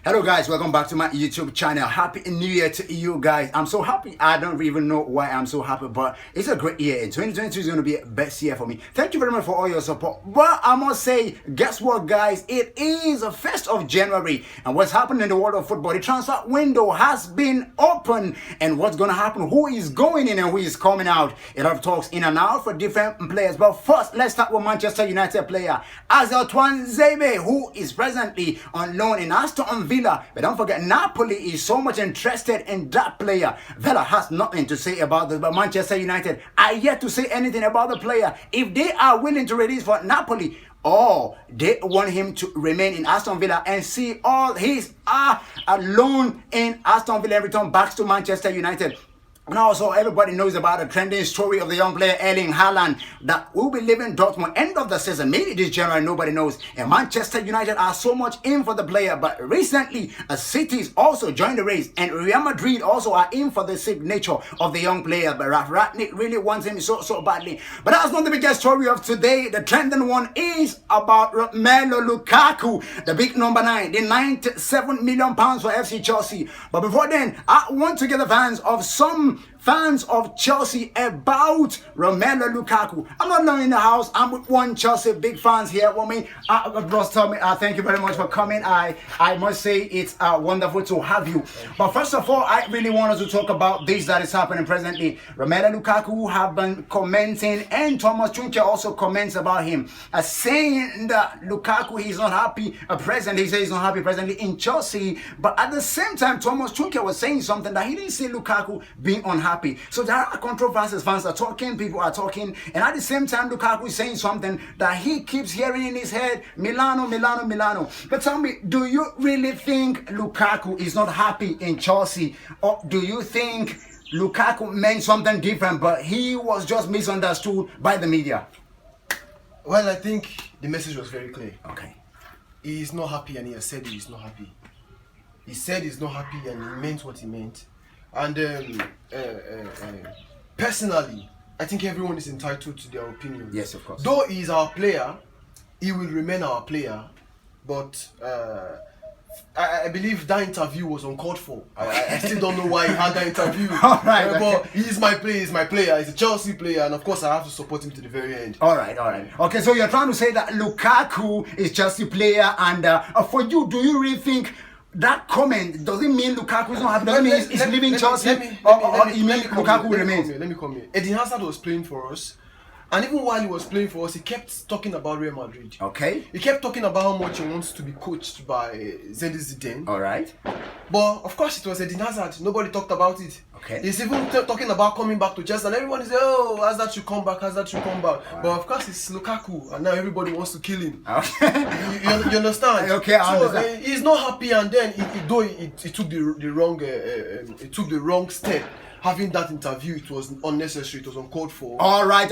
Hello guys, welcome back to my YouTube channel. Happy New Year to you guys. I'm so happy. I don't even know why I'm so happy, but it's a great year. 2022 is going to be a best year for me. Thank you very much for all your support. But I must say, guess what guys? It is the 1st of January. And what's happening in the world of football? The transfer window has been open. And what's going to happen? Who is going in and who is coming out? A lot of talks in and out for different players. But first, let's start with Manchester United player Tuchel, who is presently on loan in Aston Villa. But don't forget, Napoli is so much interested in that player. Villa has nothing to say about this, but Manchester United are yet to say anything about the player. If they are willing to release for Napoli, or they want him to remain in Aston Villa and see all his loan in Aston Villa and return back to Manchester United. And also, everybody knows about the trending story of the young player Erling Haaland that will be leaving Dortmund end of the season. Maybe this January, nobody knows. And Manchester United are so much in for the player. But recently, City's also joined the race. And Real Madrid also are in for the signature of the young player. But Ralf Rangnick really wants him so badly. But that's not the biggest story of today. The trending one is about Romelu Lukaku, the big number 9, the £97 million for FC Chelsea. But before then, I want to get the fans of Chelsea about Romelu Lukaku. I'm not alone in the house. I'm with one Chelsea big fans here. Well, Ross, tell me, thank you very much for coming. I must say it's wonderful to have you. But first of all, I really wanted to talk about this that is happening presently. Romelu Lukaku have been commenting, and Thomas Tuchel also comments about him, saying that Lukaku he's not happy presently. He says he's not happy presently in Chelsea. But at the same time, Thomas Tuchel was saying something that he didn't see Lukaku being unhappy. So there are controversies, fans are talking, people are talking, and at the same time Lukaku is saying something that he keeps hearing in his head, Milano, Milano, Milano. But tell me, do you really think Lukaku is not happy in Chelsea, or do you think Lukaku meant something different but he was just misunderstood by the media? Well, I think the message was very clear. Okay. He is not happy and he has said he is not happy. He said he's not happy and he meant what he meant. And personally, I think everyone is entitled to their opinion. Yes, of course. Though he is our player, he will remain our player. But I believe that interview was uncalled for. I still don't know why he had that interview. All right, but he's my player. He's my player. He's a Chelsea player, and of course I have to support him to the very end. All right. Okay, so you're trying to say that Lukaku is Chelsea player, and for you, do you really think that comment doesn't mean Lukaku is not happy? Doesn't mean he's leaving Chelsea, or you mean Lukaku will remain? Let me come here. Eden Hazard was playing for us, and even while he was playing for us, he kept talking about Real Madrid. Okay. He kept talking about how much he wants to be coached by Zinedine Zidane. All right. But of course, it was Eden Hazard. Nobody talked about it. Okay. He's even talking about coming back to Chelsea, and everyone is saying, "Oh, Hazard should come back. Hazard should come back." Right. But of course, it's Lukaku, and now everybody wants to kill him. Okay. you understand? Okay, I understand. He's not happy, and then he took the wrong step. Having that interview, it was unnecessary, it was uncalled for. All right.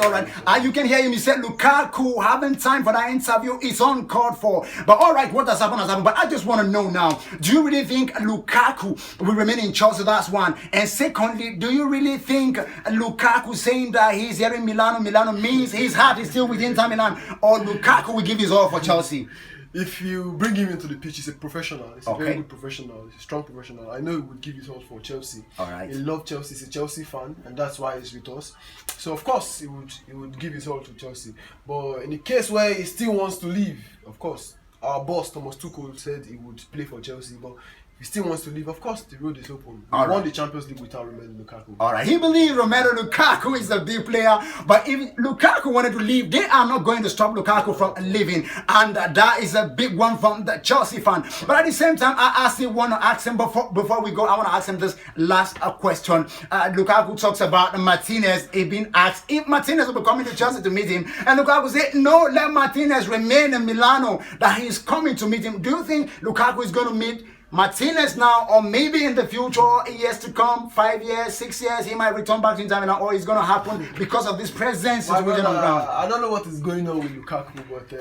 You can hear him. He said Lukaku having time for that interview is uncalled for. But all right, what has happened. But I just want to know now, do you really think Lukaku will remain in Chelsea? That's one. And secondly, do you really think Lukaku saying that he's here in Milano means his heart is still with Inter Milan, or Lukaku will give his all for Chelsea? If you bring him into the pitch, he's a professional. He's a Okay. very good professional. He's a strong professional. I know he would give his all for Chelsea. All right. He loves Chelsea. He's a Chelsea fan, and that's why he's with us. So of course he would give his all to Chelsea. But in the case where he still wants to leave, of course, our boss Thomas Tuchel said he would play for Chelsea. But if he still wants to leave, of course the road is open. We won the Champions League without Romelu Lukaku. All right. He believes Romelu Lukaku is the big player, but if Lukaku wanted to leave, they are not going to stop Lukaku from leaving, and that is a big one from the Chelsea fan. But at the same time, I still want to ask him before we go. I want to ask him this last question. Lukaku talks about Martinez. He been asked if Martinez will be coming to Chelsea to meet him, and Lukaku said no, let Martinez remain in Milano. That he's coming to meet him. Do you think Lukaku is going to meet Martinez now, or maybe in the future, years to come, 5 years, 6 years, he might return back to Inter Milan, or it's going to happen because of this presence situation on ground? I don't know what is going on with Lukaku, but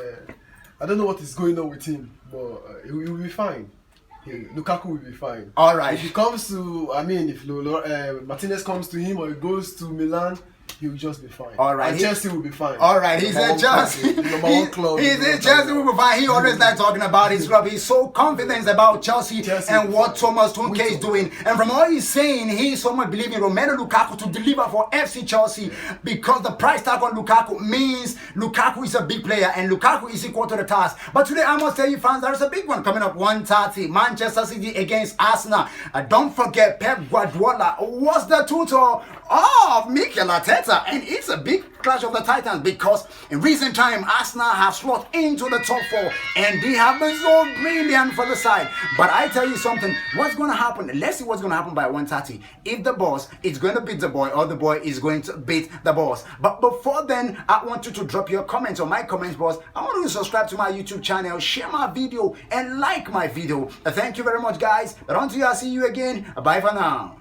I don't know what is going on with him, but he will be fine. Lukaku will be fine. All right. If he comes to, if Martinez comes to him or he goes to Milan, he will just be fine. All right, And Chelsea will be fine. All right, he said Chelsea. Number one club. He said Chelsea will be fine. He always like talking about his club. He's so confident about Chelsea and what Thomas Tuchel is doing. And from all he's saying, he's so much believing Romelu Lukaku to deliver for FC Chelsea, because the price tag on Lukaku means Lukaku is a big player and Lukaku is equal to the task. But today I must tell you fans, there's a big one coming up 1:30, Manchester City against Arsenal. Don't forget, Pep Guardiola was the tutor of Mikel Arteta, and it's a big clash of the Titans, because in recent time Arsenal have slot into the top 4 and they have been so brilliant for the side. But I tell you something, what's going to happen? Let's see what's going to happen by 1:30. If the boss is going to beat the boy, or the boy is going to beat the boss. But before then, I want you to drop your comments on my comments box. I want you to subscribe to my YouTube channel, share my video, and like my video. Thank you very much, guys. But until I see you again, bye for now.